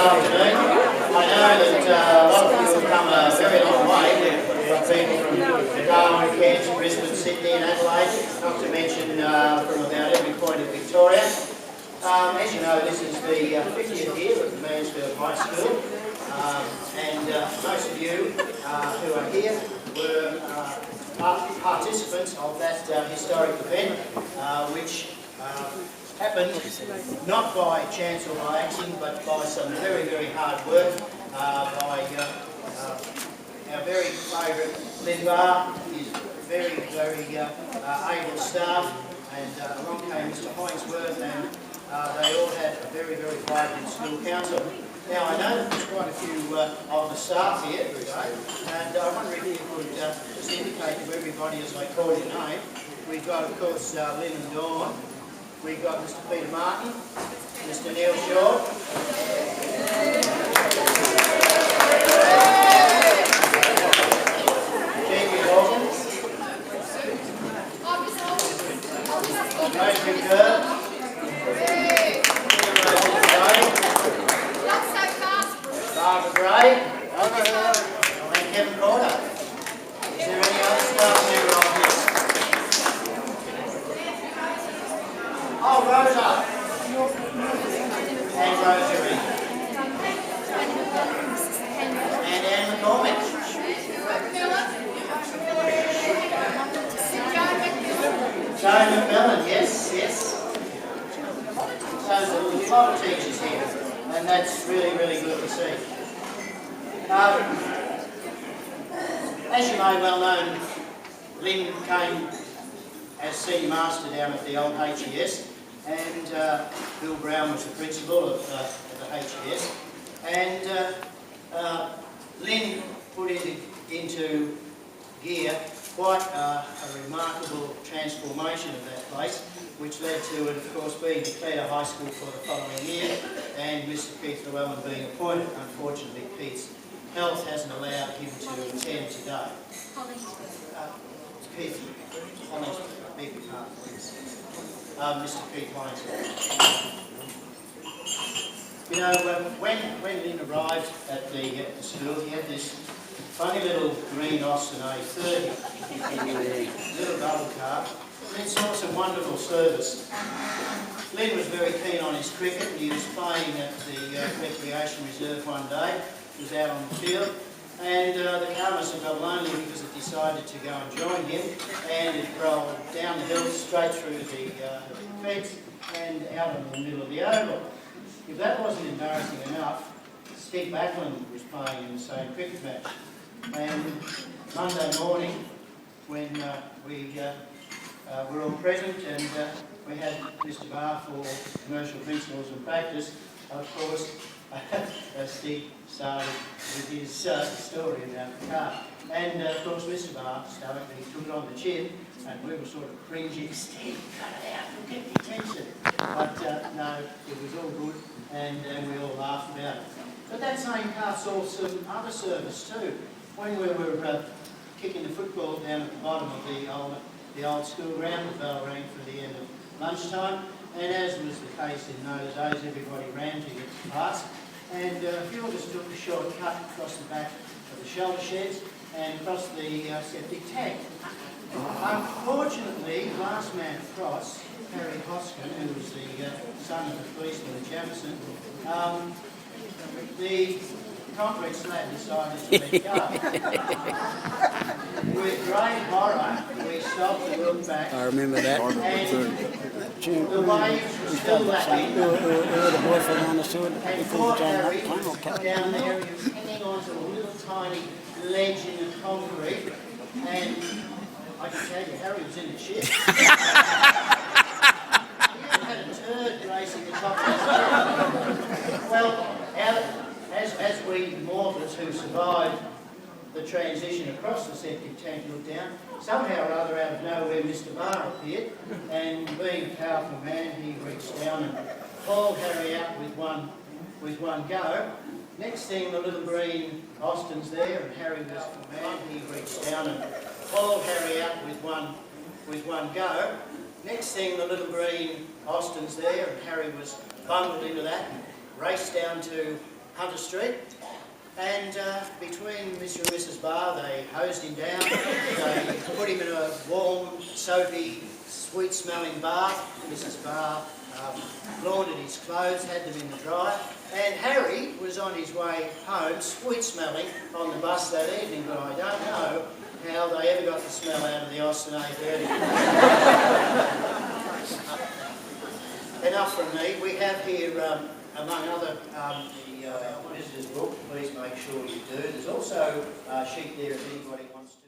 afternoon. I know that a lot of you have come a very long way. We've got people from Darwin, Cairns, Brisbane, Sydney and Adelaide, not to mention from about every point of Victoria. As you know, this is the 50th year of Mansfield High School, and most of you who are here were participants of that historic event, which happened not by chance or by accident, but by some very, very hard work by our very favourite Lynn Barr, his very, very able staff, and along came Mr Hinesworth, and they all had a very, very vibrant school council. Now, I know that there's quite a few of the staff here today, and I wonder if you could just indicate to everybody as I call your name. We've got, of course, Lynn and Dawn. We've got Mr Peter Martin, Mr Neil Shaw, Jamie Hawkins, Rosemary Kerr, Barbara Gray, and Kevin Corder. Is there any other staff member on this? Oh, Rosa. And Rosary. And Anne McCormick. Joe McMillan, yes, yes. So there's a lot of teachers here, and that's really, really good to see. As you may well know, Lynn came as senior master down at the old HES, and Bill Brown was the principal of the HES, and Lynn put into gear quite a remarkable transformation of that place, which led to it, of course, being declared a high school for the following year, and Mr Keith Llewellyn being appointed. Unfortunately, Keith's health hasn't allowed him to attend today. Keith, beg your pardon, please. Mr Keith Hines. You know, when Lynn arrived at the school, he had this funny little green Austin A30, little double car, and it saw some wonderful service. Lynn was very keen on his cricket. He was playing at the recreation reserve one day. He was out on the field, and the car must have got lonely because it decided to go and join him, and it rolled down the hill straight through the fence and out in the middle of the oval. If that wasn't embarrassing enough, Steve Backlund was playing in the same cricket match. And Monday morning, when we were all present and we had Mr Barr for commercial principles and practice, of course, Steve started with his story about the car. And of course, Mr Barr started, he took it on the chin, and we were sort of cringing, Steve, cut it out, we'll get the attention. But no, it was all good, and we all laughed about it. But that same car saw some other service too. When we were kicking the football down at the bottom of the old school ground, the bell rang for the end of lunchtime, and as was the case in those days, everybody ran to get past, and a few of us took a short cut across the back of the shelter sheds and across the septic tank. Unfortunately, last man across, Harry Hoskin, who was the son of the policeman at Jefferson, the concrete slab decided to let go. With great horror, we stopped and looked back. I remember that. And the waves were still lapping. And poor Harry down there, he was hanging onto a little tiny ledge in the concrete, and I can tell you, Harry was in the shit. He had a turd racing the top of his head. Well, as we mortals who survived the transition across the septic tank looked down, somehow or other out of nowhere Mr Barr appeared, and being a powerful man, he reached down and hauled Harry out with one go. Next thing, the little green Austin's there, and Harry was the man. He reached down and hauled Harry out with one go. Next thing, the little green Austin's there, and Harry was bundled into that and raced down to Hunter Street. And between Mr and Mrs Barr, they hosed him down, they put him in a warm, soapy, sweet-smelling bath. Mrs Barr laundered his clothes, had them in the dryer, and Harry was on his way home, sweet-smelling, on the bus that evening, but I don't know how they ever got the smell out of the Austin A30. Enough from me. We have here, among other, the visitors book. Please make sure you do. There's also a sheet there if anybody wants to